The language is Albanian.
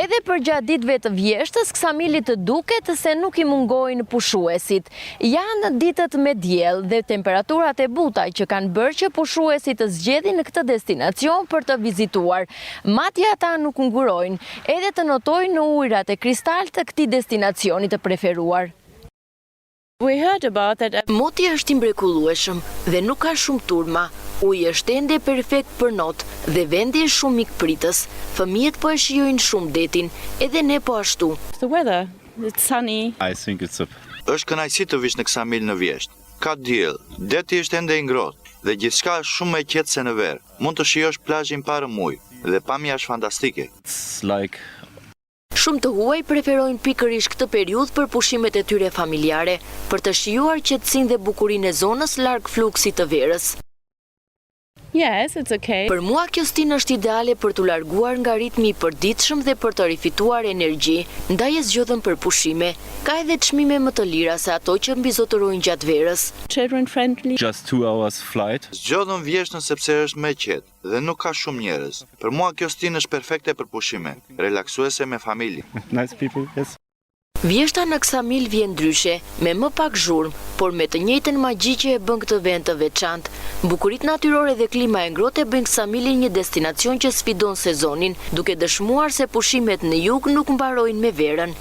Edhe për gjatë ditëve të vjeshtës, Ksamilit të duket se nuk i mungojnë pushuesit. Janë ditët me diell dhe temperaturat e buta që kanë bërë që pushuesit të zgjedhin në këtë destinacion për të vizituar. Madje ata nuk ngurojnë, edhe të notojnë në ujërat e kristal të këtij destinacioni të preferuar. Moti është i mrekullueshëm dhe nuk ka shumë turma. Uji është ende perfekt për not dhe vendi është shumë mikpritës. Fëmijët po e shijojnë shumë detin, edhe ne po ashtu. Është kënaqësi të vish në Ksamil në vjesht. Ka diell, deti është ende i ngrohtë dhe gjithçka është shumë më e qetë se në verë. Mund të shijosh plazhin pa rëmuj dhe pamja është fantastike. Shumë të huaj preferojnë pikërisht këtë periudhë për pushimet e tyre familjare, për të shijuar qetësinë dhe bukurinë e zonës larg fluksit të verës. Për mua kjo stinë është ideale për t'u larguar nga ritmi i përditshëm dhe për të rifituar energji, ndaj e zgjodhëm për pushime. Ka edhe çmime më të lira se ato që mbizotërojnë gjatë verës. Zgjodhëm vjeshtën sepse është më e qetë dhe nuk ka shumë njerëz. Për mua kjo stinë është perfekte për pushime, relaksuese me familje. Vjeshta në Ksamil vjen ndryshe, me më pak zhurmë, por me të njëjtën magji që e bën këtë vend të veçantë. Bukuritë natyrore dhe klima e ngrohtë bëjnë Ksamilin një destinacion që sfidon sezonin, duke dëshmuar se pushimet në jug nuk mbarojnë me verën.